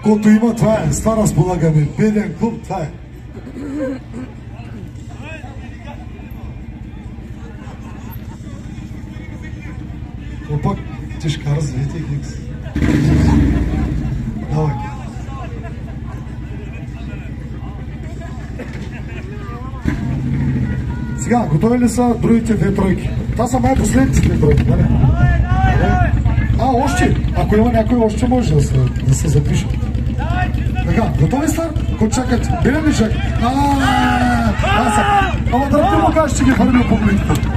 Който има, това е. С това разполагаме. Беден клуб, това е. Опак, ти ще кара звете, Хикс. Давай. Сега, готови ли са другите две тройки? Това са май последните две тройки, нали? Още! Ако има някой, още може да се запише. Така, готови са? Кой чакат? Белен ли чак? Ама да ти му кажеш, че ги хвърли публиката.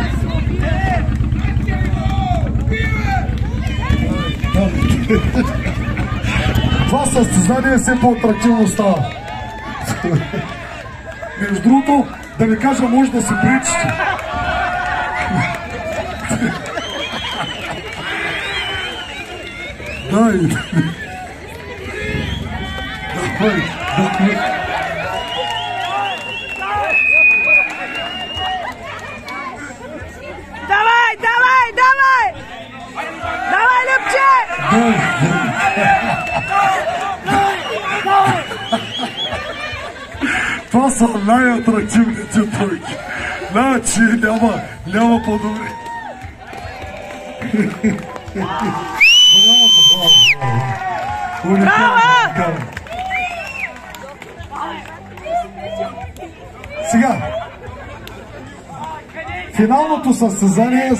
Това състезание все по-атрактивно става. Между другото, да ви кажа, може да се пречите. Давай. Давай, Любче! Това са най-атрактивните тройки. Значи няма по-добре. Браво! Сега, финалното състезание